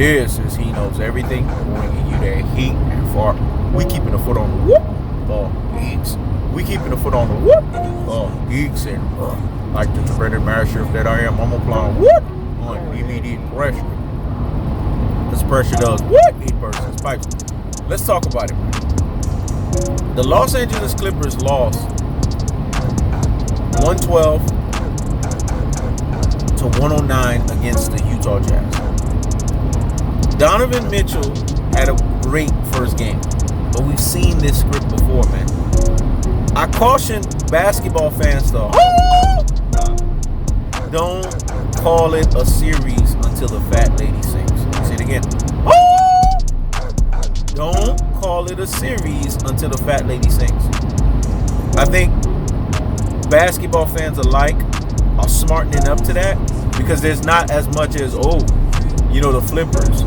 this is he knows everything. We're going to give you that heat and far. We keeping the foot on the whoop. Geeks. We keeping the foot on the whoop. Geeks and like the Brendan Marshall that I am. I'm applying whoop on DVD pressure. This pressure does what? 8 versus pipes. Let's talk about it, man. The Los Angeles Clippers lost 112 to 109 against the Utah Jazz. Donovan Mitchell had a great first game, but we've seen this script before, man. I caution basketball fans though, don't call it a series until the fat lady sings. Say it again. Don't call it a series until the fat lady sings. I think basketball fans alike are smartening up to that because there's not as much as, the flippers.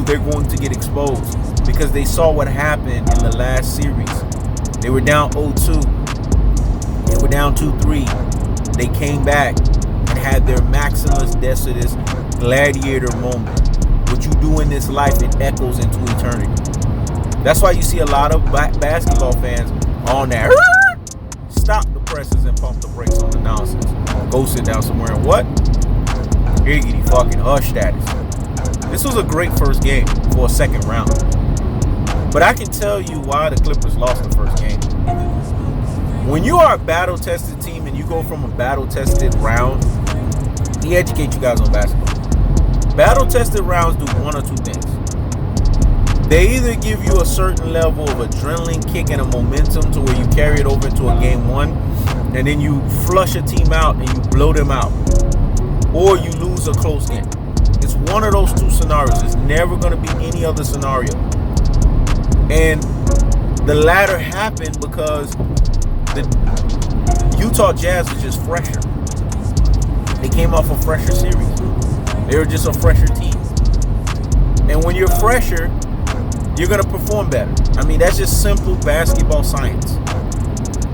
They're going to get exposed because they saw what happened in the last series. They were down 0-2. They were down 2-3. They came back and had their Maximus Decitus gladiator moment. What you do in this life, it echoes into eternity. That's why you see a lot of basketball fans on there. Stop the presses and pump the brakes on the nonsense. Go sit down somewhere and what? Higgity fucking hush status. This was a great first game for a second round. But I can tell you why the Clippers lost the first game. When you are a battle-tested team and you go from a battle-tested round, let me educate you guys on basketball. Battle-tested rounds do one or two things. They either give you a certain level of adrenaline kick and a momentum to where you carry it over into a game one, and then you flush a team out and you blow them out, or you lose a close game. It's one of those two scenarios. It's never going to be any other scenario. And the latter happened because the Utah Jazz was just fresher. They came off a fresher series. They were just a fresher team. And when you're fresher, you're going to perform better. I mean, that's just simple basketball science.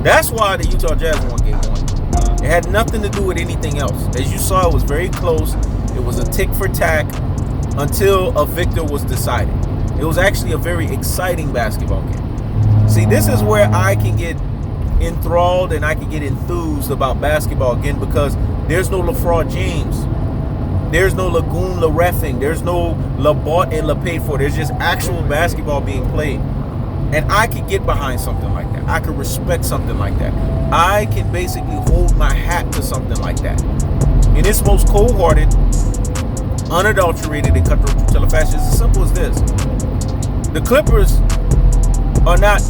That's why the Utah Jazz won game one. It had nothing to do with anything else. As you saw, it was very close. It was a tick for tack until a victor was decided. It was actually a very exciting basketball game. See, this is where I can get enthralled and I can get enthused about basketball again because there's no LaFraud James. There's no Lagoon LaReffing. There's no LaBought and LaPaid-for. There's just actual basketball being played. And I could get behind something like that. I could respect something like that. I can basically hold my hat to something like that. In its most cold-hearted, unadulterated, and cutthroat fashion, it's as simple as this. The Clippers are not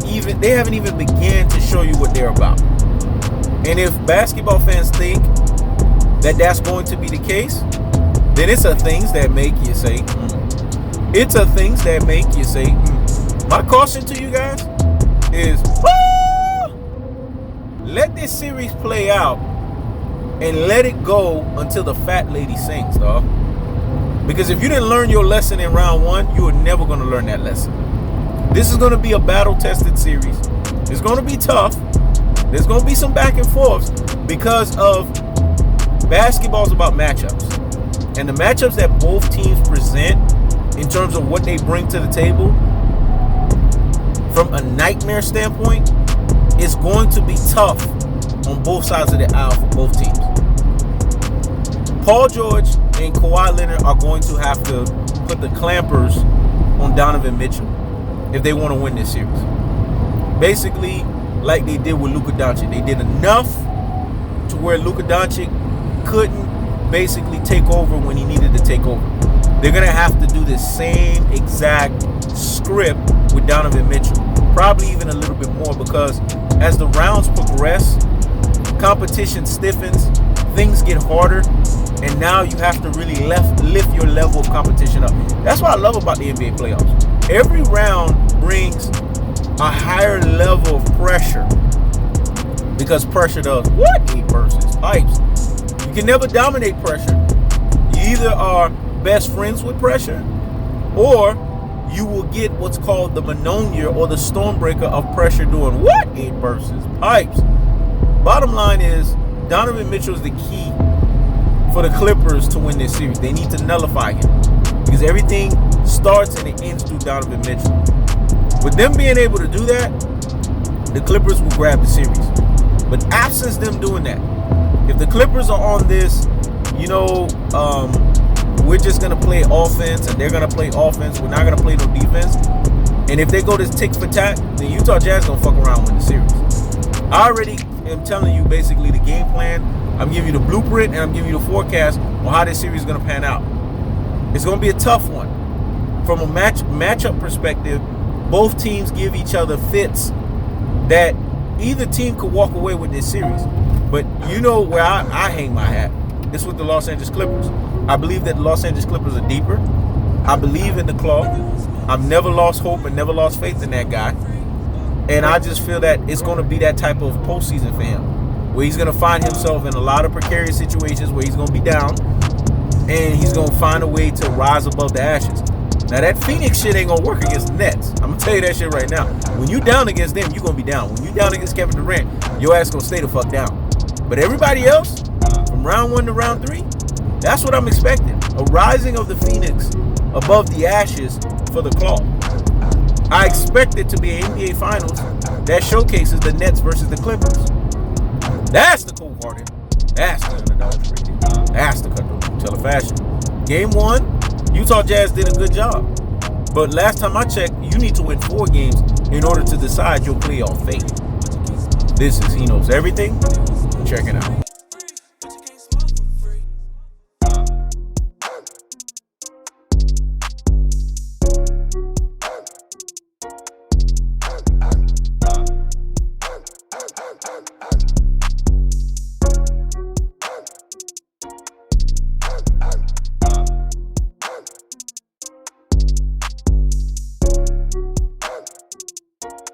even, they haven't even began to show you what they're about. And if basketball fans think that that's going to be the case, then it's a things that make you say, It's a things that make you say, My caution to you guys is, let this series play out and let it go until the fat lady sings, dog. Because if you didn't learn your lesson in round one, you are never going to learn that lesson. This is going to be a battle-tested series. It's going to be tough. There's going to be some back and forths because of basketball's about matchups. And the matchups that both teams present in terms of what they bring to the table from a nightmare standpoint is going to be tough on both sides of the aisle for both teams. Paul George and Kawhi Leonard are going to have to put the clampers on Donovan Mitchell if they want to win this series. Basically, like they did with Luka Doncic. They did enough to where Luka Doncic couldn't basically take over when he needed to take over. They're going to have to do the same exact script with Donovan Mitchell. Probably even a little bit more because as the rounds progress, competition stiffens, things get harder, and now you have to really lift your level of competition up. That's what I love about the NBA playoffs. Every round brings a higher level of pressure because pressure does what? It versus pipes. You can never dominate pressure. You either are best friends with pressure or you will get what's called the Manonia or the Stormbreaker of pressure doing what? It versus pipes. Bottom line is Donovan Mitchell is the key for the Clippers to win this series. They need to nullify him because because everything starts and it ends through Donovan Mitchell. With them being able to do that, the Clippers will grab the series. But absence them doing that, if the Clippers are on this, we're just going to play offense and they're going to play offense, we're not going to play no defense, and if they go this tick for tat, the Utah Jazz going to fuck around and win the series. I already am telling you basically the game plan. I'm giving you the blueprint and I'm giving you the forecast on how this series is going to pan out. It's going to be a tough one. From a matchup perspective, both teams give each other fits that either team could walk away with this series. But you know where I hang my hat. It's with the Los Angeles Clippers. I believe that the Los Angeles Clippers are deeper. I believe in the Claw. I've never lost hope and never lost faith in that guy. And I just feel that it's going to be that type of postseason for him, where he's going to find himself in a lot of precarious situations where he's going to be down, and he's going to find a way to rise above the ashes. Now, that Phoenix shit ain't going to work against the Nets. I'm going to tell you that shit right now. When you down against them, you're going to be down. When you down against Kevin Durant, your ass going to stay the fuck down. But everybody else, from round 1 to round 3, that's what I'm expecting. A rising of the Phoenix above the ashes for the Claw. I expect it to be an NBA Finals that showcases the Nets versus the Clippers. That's the cold hearted. That's the underdogs rating. That's the cutthroat tell of fashion. Game 1, Utah Jazz did a good job. But last time I checked, you need to win 4 games in order to decide your playoff fate. This is He Knows Everything. Check it out.